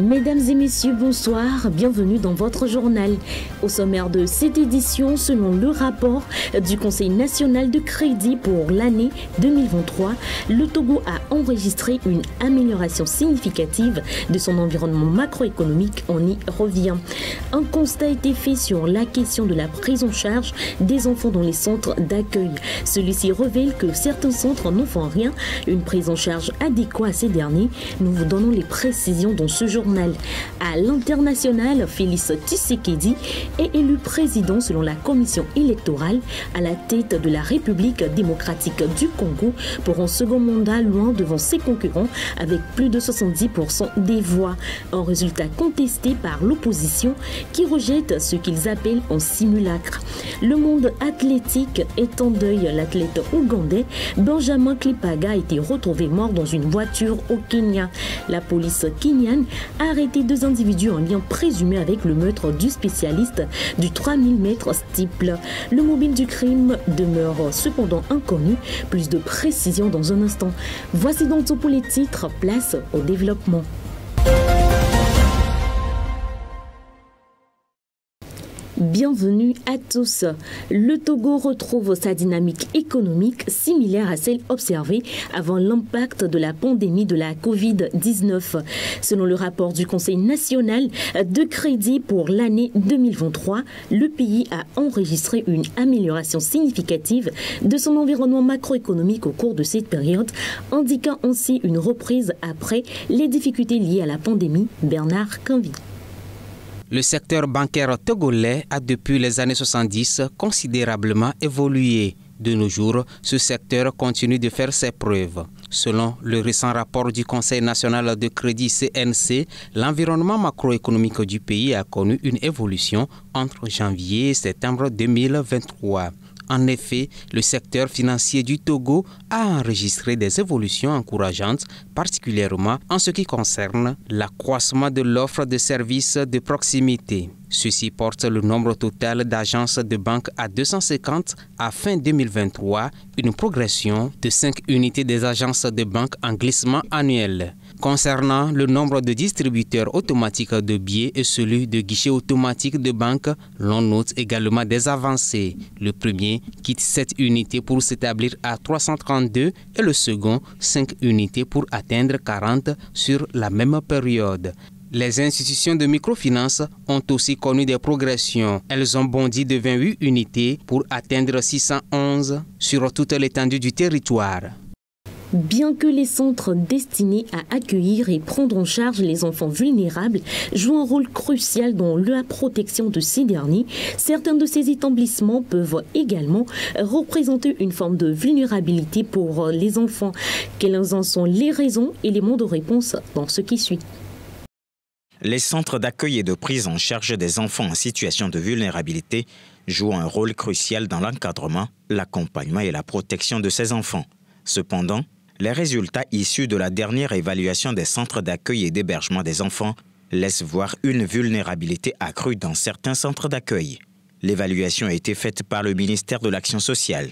Mesdames et messieurs, bonsoir, bienvenue dans votre journal. Au sommaire de cette édition, selon le rapport du Conseil national de crédit pour l'année 2023, le Togo a enregistré une amélioration significative de son environnement macroéconomique, on y revient. Un constat a été fait sur la question de la prise en charge des enfants dans les centres d'accueil. Celui-ci révèle que certains centres n'offrent rien une prise en charge adéquate à ces derniers. Nous vous donnons les précisions dans ce journal. À l'international, Félix Tshisekedi est élu président selon la commission électorale à la tête de la République démocratique du Congo pour un second mandat loin devant ses concurrents avec plus de 70% des voix. Un résultat contesté par l'opposition qui rejette ce qu'ils appellent un simulacre. Le monde athlétique est en deuil. L'athlète ougandais Benjamin Klipaga a été retrouvé mort dans une voiture au Kenya. La police kenyane a arrêté deux individus en lien présumé avec le meurtre du spécialiste du 3000 mètres steeple. Le mobile du crime demeure cependant inconnu. Plus de précisions dans un instant. Voici donc pour les titres, place au développement. Bienvenue à tous. Le Togo retrouve sa dynamique économique similaire à celle observée avant l'impact de la pandémie de la Covid-19. Selon le rapport du Conseil national de crédit pour l'année 2023, le pays a enregistré une amélioration significative de son environnement macroéconomique au cours de cette période, indiquant ainsi une reprise après les difficultés liées à la pandémie. Bernard Canvi. Le secteur bancaire togolais a depuis les années 70 considérablement évolué. De nos jours, ce secteur continue de faire ses preuves. Selon le récent rapport du Conseil national de crédit CNC, l'environnement macroéconomique du pays a connu une évolution entre janvier et septembre 2023. En effet, le secteur financier du Togo a enregistré des évolutions encourageantes, particulièrement en ce qui concerne l'accroissement de l'offre de services de proximité. Ceci porte le nombre total d'agences de banque à 250 à fin 2023, une progression de 5 unités des agences de banque en glissement annuel. Concernant le nombre de distributeurs automatiques de billets et celui de guichets automatiques de banque, l'on note également des avancées. Le premier quitte 7 unités pour s'établir à 332 et le second 5 unités pour atteindre 40 sur la même période. Les institutions de microfinance ont aussi connu des progressions. Elles ont bondi de 28 unités pour atteindre 611 sur toute l'étendue du territoire. Bien que les centres destinés à accueillir et prendre en charge les enfants vulnérables jouent un rôle crucial dans la protection de ces derniers, certains de ces établissements peuvent également représenter une forme de vulnérabilité pour les enfants. Quelles en sont les raisons et les mots de réponse dans ce qui suit? Les centres d'accueil et de prise en charge des enfants en situation de vulnérabilité jouent un rôle crucial dans l'encadrement, l'accompagnement et la protection de ces enfants. Cependant, les résultats issus de la dernière évaluation des centres d'accueil et d'hébergement des enfants laissent voir une vulnérabilité accrue dans certains centres d'accueil. L'évaluation a été faite par le ministère de l'Action sociale.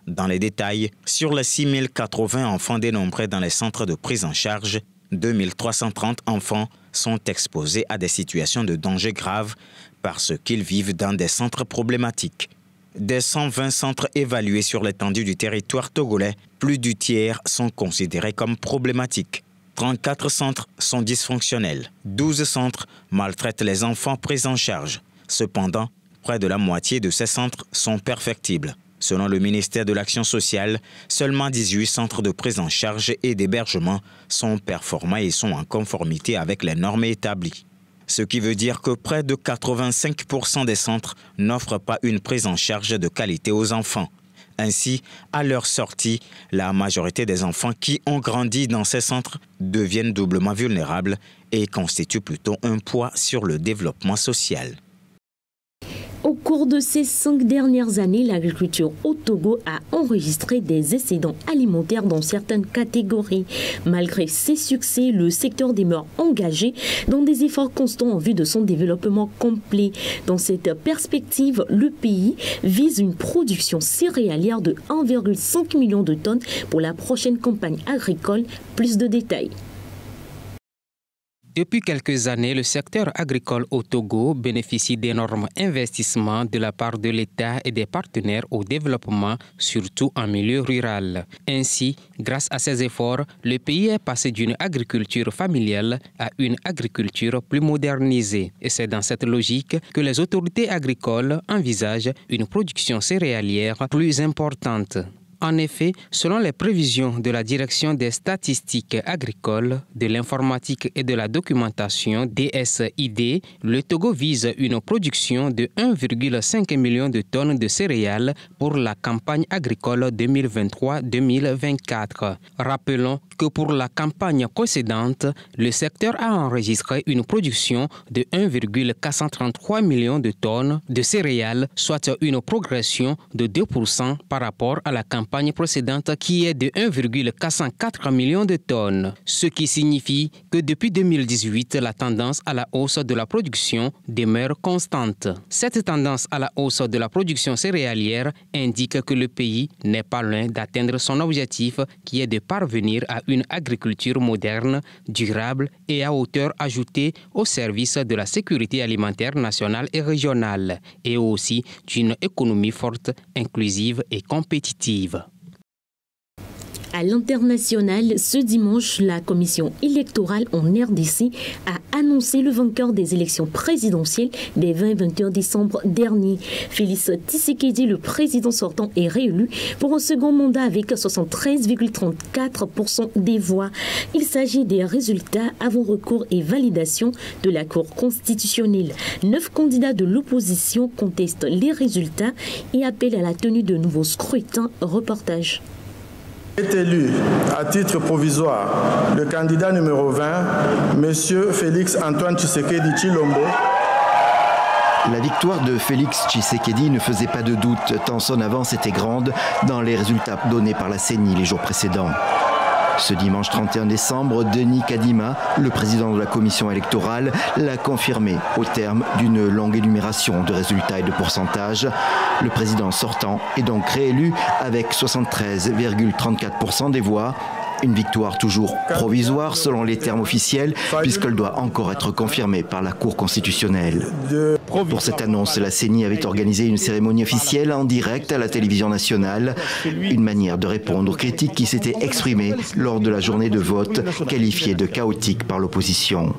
Dans les détails, sur les 6080 enfants dénombrés dans les centres de prise en charge, 2330 enfants sont exposés à des situations de danger grave parce qu'ils vivent dans des centres problématiques. Des 120 centres évalués sur l'étendue du territoire togolais, plus du tiers sont considérés comme problématiques. 34 centres sont dysfonctionnels. 12 centres maltraitent les enfants pris en charge. Cependant, près de la moitié de ces centres sont perfectibles. Selon le ministère de l'Action sociale, seulement 18 centres de prise en charge et d'hébergement sont performants et sont en conformité avec les normes établies. Ce qui veut dire que près de 85% des centres n'offrent pas une prise en charge de qualité aux enfants. Ainsi, à leur sortie, la majorité des enfants qui ont grandi dans ces centres deviennent doublement vulnérables et constituent plutôt un poids sur le développement social. Au cours de ces 5 dernières années, l'agriculture au Togo a enregistré des excédents alimentaires dans certaines catégories. Malgré ces succès, le secteur demeure engagé dans des efforts constants en vue de son développement complet. Dans cette perspective, le pays vise une production céréalière de 1,5 million de tonnes pour la prochaine campagne agricole. Plus de détails. Depuis quelques années, le secteur agricole au Togo bénéficie d'énormes investissements de la part de l'État et des partenaires au développement, surtout en milieu rural. Ainsi, grâce à ces efforts, le pays est passé d'une agriculture familiale à une agriculture plus modernisée. Et c'est dans cette logique que les autorités agricoles envisagent une production céréalière plus importante. En effet, selon les prévisions de la Direction des statistiques agricoles, de l'informatique et de la documentation DSID, le Togo vise une production de 1,5 million de tonnes de céréales pour la campagne agricole 2023-2024. Rappelons que pour la campagne précédente, le secteur a enregistré une production de 1,433 million de tonnes de céréales, soit une progression de 2% par rapport à la campagne précédente qui est de 1,404 million de tonnes, ce qui signifie que depuis 2018, la tendance à la hausse de la production demeure constante. Cette tendance à la hausse de la production céréalière indique que le pays n'est pas loin d'atteindre son objectif qui est de parvenir à une agriculture moderne, durable et à hauteur ajoutée au service de la sécurité alimentaire nationale et régionale, et aussi d'une économie forte, inclusive et compétitive. À l'international, ce dimanche, la commission électorale en RDC a annoncé le vainqueur des élections présidentielles des 20 et 21 décembre dernier. Félix Tshisekedi, le président sortant, est réélu pour un second mandat avec 73,34% des voix. Il s'agit des résultats avant recours et validation de la Cour constitutionnelle. 9 candidats de l'opposition contestent les résultats et appellent à la tenue de nouveaux scrutins. Reportage. Est élu à titre provisoire le candidat numéro 20, M. Félix Antoine Tshisekedi Tshilombo. La victoire de Félix Tshisekedi ne faisait pas de doute tant son avance était grande dans les résultats donnés par la CENI les jours précédents. Ce dimanche 31 décembre, Denis Kadima, le président de la commission électorale, l'a confirmé au terme d'une longue énumération de résultats et de pourcentages. Le président sortant est donc réélu avec 73,34% des voix. Une victoire toujours provisoire selon les termes officiels puisqu'elle doit encore être confirmée par la Cour constitutionnelle. Pour cette annonce, la CENI avait organisé une cérémonie officielle en direct à la télévision nationale, une manière de répondre aux critiques qui s'étaient exprimées lors de la journée de vote qualifiée de chaotique par l'opposition.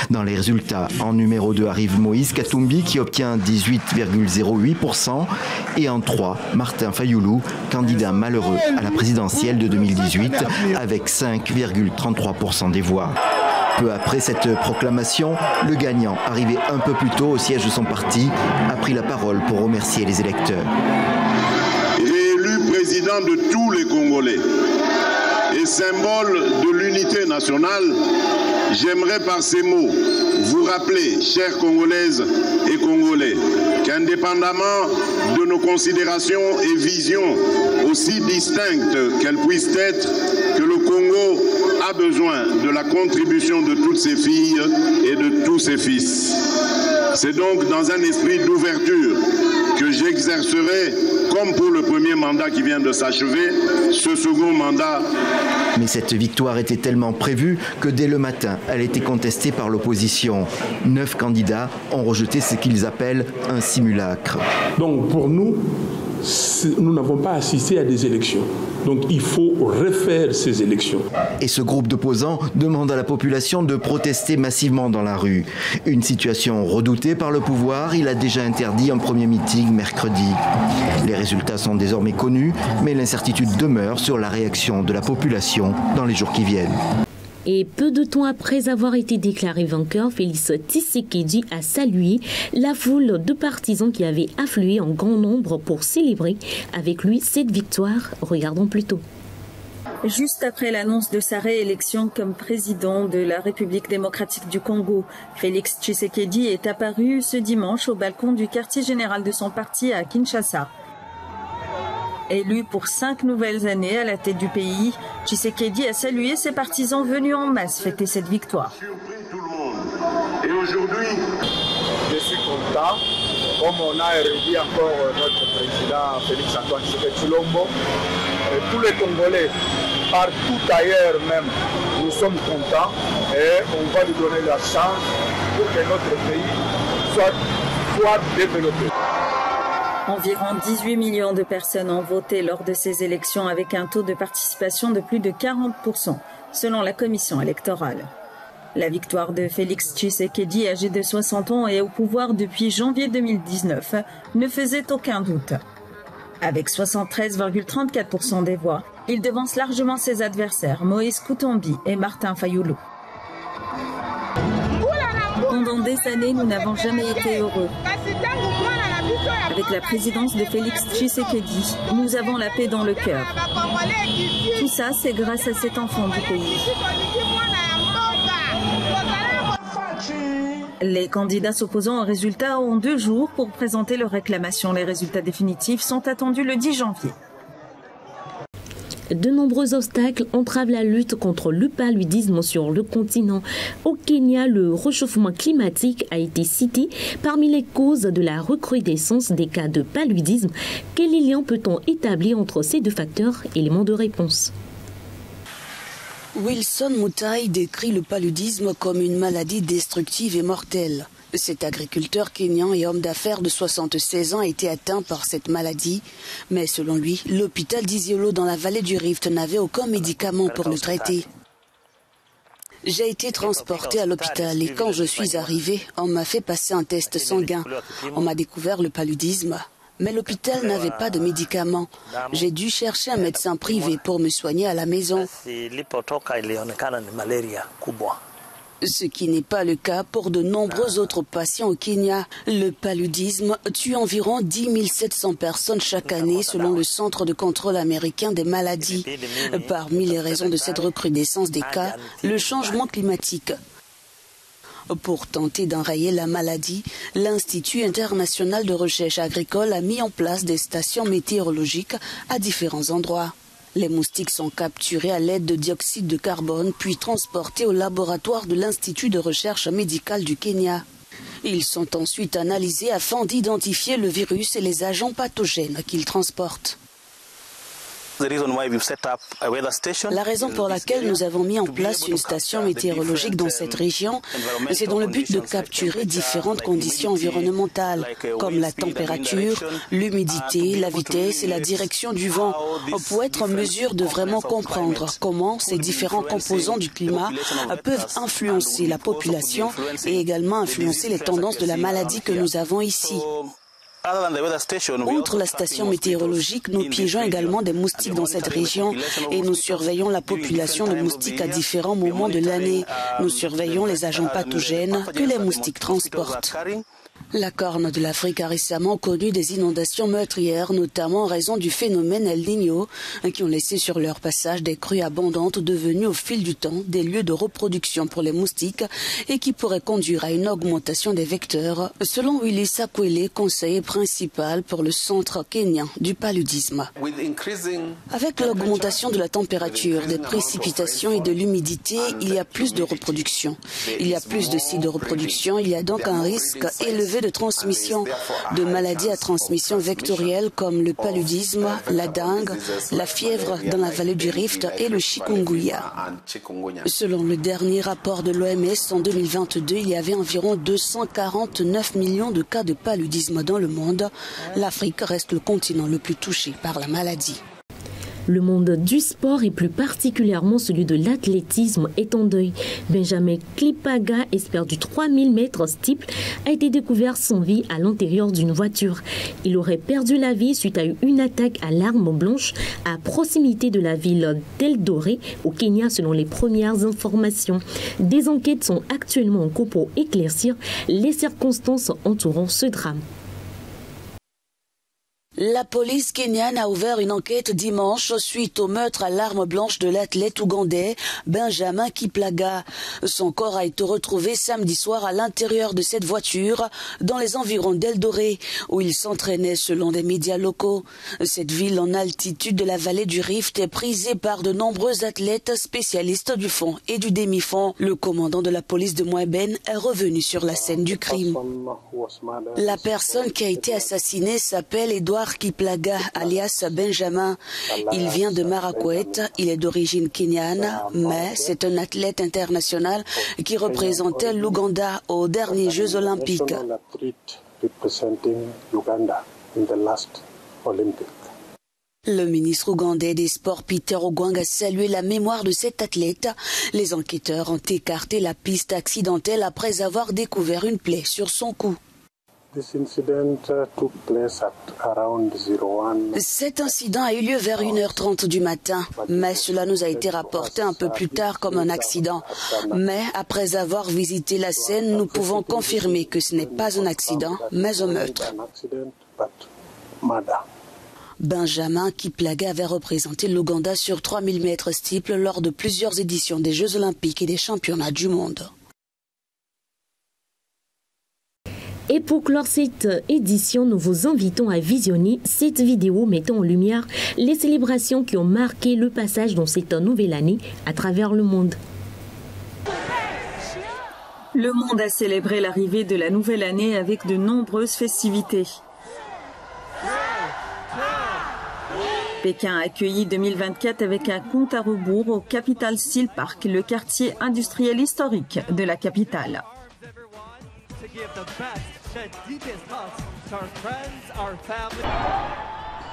Dans les résultats, en numéro 2 arrive Moïse Katumbi qui obtient 18,08% et en 3, Martin Fayoulou, candidat malheureux à la présidentielle de 2018 avec 5,33% des voix. Peu après cette proclamation, le gagnant, arrivé un peu plus tôt au siège de son parti, a pris la parole pour remercier les électeurs. Élu président de tous les Congolais et symbole de l'unité nationale, j'aimerais par ces mots vous rappeler, chères Congolaises et Congolais, qu'indépendamment de nos considérations et visions aussi distinctes qu'elles puissent être, que le Congo a besoin de la contribution de toutes ses filles et de tous ses fils. C'est donc dans un esprit d'ouverture que j'exercerai, comme pour le premier mandat qui vient de s'achever, ce second mandat. Mais cette victoire était tellement prévue que dès le matin, elle était contestée par l'opposition. 9 candidats ont rejeté ce qu'ils appellent un simulacre. Donc pour nous, nous n'avons pas assisté à des élections. Donc il faut refaire ces élections. Et ce groupe d'opposants demande à la population de protester massivement dans la rue. Une situation redoutée par le pouvoir, il a déjà interdit un premier meeting mercredi. Les résultats sont désormais connus, mais l'incertitude demeure sur la réaction de la population dans les jours qui viennent. Et peu de temps après avoir été déclaré vainqueur, Félix Tshisekedi a salué la foule de partisans qui avaient afflué en grand nombre pour célébrer avec lui cette victoire. Regardons plutôt. Juste après l'annonce de sa réélection comme président de la République démocratique du Congo, Félix Tshisekedi est apparu ce dimanche au balcon du quartier général de son parti à Kinshasa. Élu pour 5 nouvelles années à la tête du pays, Tshisekedi a salué ses partisans venus en masse fêter cette victoire. Et aujourd'hui, je suis content, comme on a élu encore notre président Félix Antoine Tshisekedi Tshilombo, et tous les Congolais, partout ailleurs même, nous sommes contents et on va lui donner la chance pour que notre pays soit développé. Environ 18 millions de personnes ont voté lors de ces élections avec un taux de participation de plus de 40%, selon la commission électorale. La victoire de Félix Tshisekedi, âgé de 60 ans et au pouvoir depuis janvier 2019, ne faisait aucun doute. Avec 73,34% des voix, il devance largement ses adversaires Moïse Koutombi et Martin Fayoulou. Pendant des années, nous n'avons jamais été heureux. Avec la présidence de Félix Tshisekedi, nous avons la paix dans le cœur. Tout ça, c'est grâce à cet enfant du pays. Les candidats s'opposant aux résultats ont 2 jours pour présenter leurs réclamations. Les résultats définitifs sont attendus le 10 janvier. De nombreux obstacles entravent la lutte contre le paludisme sur le continent. Au Kenya, le réchauffement climatique a été cité parmi les causes de la recrudescence des cas de paludisme. Quel lien peut-on établir entre ces 2 facteurs? Élément de réponse. Wilson Mutai décrit le paludisme comme une maladie destructive et mortelle. Cet agriculteur kényan et homme d'affaires de 76 ans a été atteint par cette maladie. Mais selon lui, l'hôpital d'Isiolo dans la vallée du Rift n'avait aucun médicament pour le traiter. J'ai été transporté à l'hôpital et quand je suis arrivé, on m'a fait passer un test sanguin. On m'a découvert le paludisme. Mais l'hôpital n'avait pas de médicaments. J'ai dû chercher un médecin privé pour me soigner à la maison. Ce qui n'est pas le cas pour de nombreux autres patients au Kenya. Le paludisme tue environ 10 700 personnes chaque année selon le Centre de contrôle américain des maladies. Parmi les raisons de cette recrudescence des cas, le changement climatique. Pour tenter d'enrayer la maladie, l'Institut international de recherche agricole a mis en place des stations météorologiques à différents endroits. Les moustiques sont capturés à l'aide de dioxyde de carbone puis transportés au laboratoire de l'Institut de recherche médicale du Kenya. Ils sont ensuite analysés afin d'identifier le virus et les agents pathogènes qu'ils transportent. La raison pour laquelle nous avons mis en place une station météorologique dans cette région, c'est dans le but de capturer différentes conditions environnementales, comme la température, l'humidité, la vitesse et la direction du vent, pour être en mesure de vraiment comprendre comment ces différents composants du climat peuvent influencer la population et également influencer les tendances de la maladie que nous avons ici. Outre la station météorologique, nous piégeons également des moustiques dans cette région et nous surveillons la population de moustiques à différents moments de l'année. Nous surveillons les agents pathogènes que les moustiques transportent. La Corne de l'Afrique a récemment connu des inondations meurtrières, notamment en raison du phénomène El Niño, qui ont laissé sur leur passage des crues abondantes devenues au fil du temps des lieux de reproduction pour les moustiques et qui pourraient conduire à une augmentation des vecteurs, selon Willy Sakwele, conseiller principal pour le centre kenyan du paludisme. Avec l'augmentation de la température, des précipitations et de l'humidité, il y a plus de reproduction. Il y a plus de sites de reproduction, il y a donc un risque élevé de transmission de maladies à transmission vectorielle comme le paludisme, la dengue, la fièvre dans la vallée du Rift et le chikungunya. Selon le dernier rapport de l'OMS, en 2022, il y avait environ 249 millions de cas de paludisme dans le monde. L'Afrique reste le continent le plus touché par la maladie. Le monde du sport et plus particulièrement celui de l'athlétisme est en deuil. Benjamin Klipaga, expert du 3000 mètres steeple, a été découvert sans vie à l'intérieur d'une voiture. Il aurait perdu la vie suite à une attaque à l'arme blanche à proximité de la ville d'Eldoré au Kenya selon les premières informations. Des enquêtes sont actuellement en cours pour éclaircir les circonstances entourant ce drame. La police kenyane a ouvert une enquête dimanche suite au meurtre à l'arme blanche de l'athlète ougandais Benjamin Klipaga. Son corps a été retrouvé samedi soir à l'intérieur de cette voiture dans les environs d'Eldoré où il s'entraînait selon des médias locaux. Cette ville en altitude de la vallée du Rift est prisée par de nombreux athlètes spécialistes du fond et du demi-fond. Le commandant de la police de Mweben est revenu sur la scène du crime. La personne qui a été assassinée s'appelle Edouard Espoir Kiplaga, alias Benjamin. Il vient de Marakwet, il est d'origine kenyane, mais c'est un athlète international qui représentait l'Ouganda aux derniers Jeux olympiques. Le ministre ougandais des Sports Peter Ogwang a salué la mémoire de cet athlète. Les enquêteurs ont écarté la piste accidentelle après avoir découvert une plaie sur son cou. Cet incident a eu lieu vers 1h30 du matin, mais cela nous a été rapporté un peu plus tard comme un accident. Mais après avoir visité la scène, nous pouvons confirmer que ce n'est pas un accident, mais un meurtre. Benjamin Kiplaga avait représenté l'Ouganda sur 3000 mètres steeple lors de plusieurs éditions des Jeux olympiques et des championnats du monde. Et pour clore cette édition, nous vous invitons à visionner cette vidéo mettant en lumière les célébrations qui ont marqué le passage dans cette nouvelle année à travers le monde. Le monde a célébré l'arrivée de la nouvelle année avec de nombreuses festivités. Pékin a accueilli 2024 avec un compte à rebours au Capital Steel Park, le quartier industriel historique de la capitale.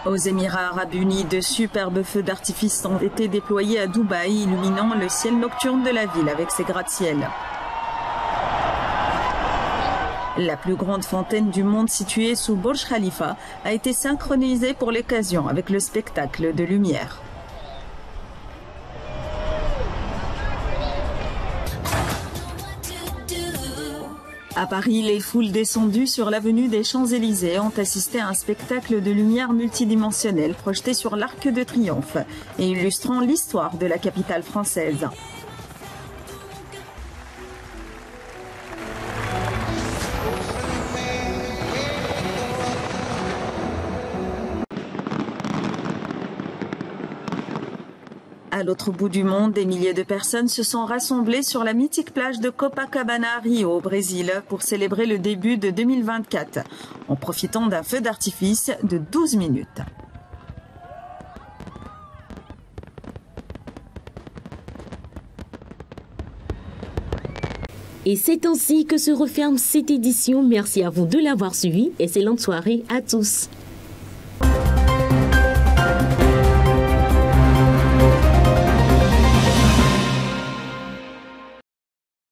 Aux Émirats arabes unis, de superbes feux d'artifice ont été déployés à Dubaï, illuminant le ciel nocturne de la ville avec ses gratte-ciel. La plus grande fontaine du monde située sous Burj Khalifa a été synchronisée pour l'occasion avec le spectacle de lumière. À Paris, les foules descendues sur l'avenue des Champs-Élysées ont assisté à un spectacle de lumière multidimensionnelle projeté sur l'Arc de Triomphe et illustrant l'histoire de la capitale française. À l'autre bout du monde, des milliers de personnes se sont rassemblées sur la mythique plage de Copacabana à Rio, au Brésil, pour célébrer le début de 2024, en profitant d'un feu d'artifice de 12 minutes. Et c'est ainsi que se referme cette édition. Merci à vous de l'avoir suivi. Excellente soirée à tous.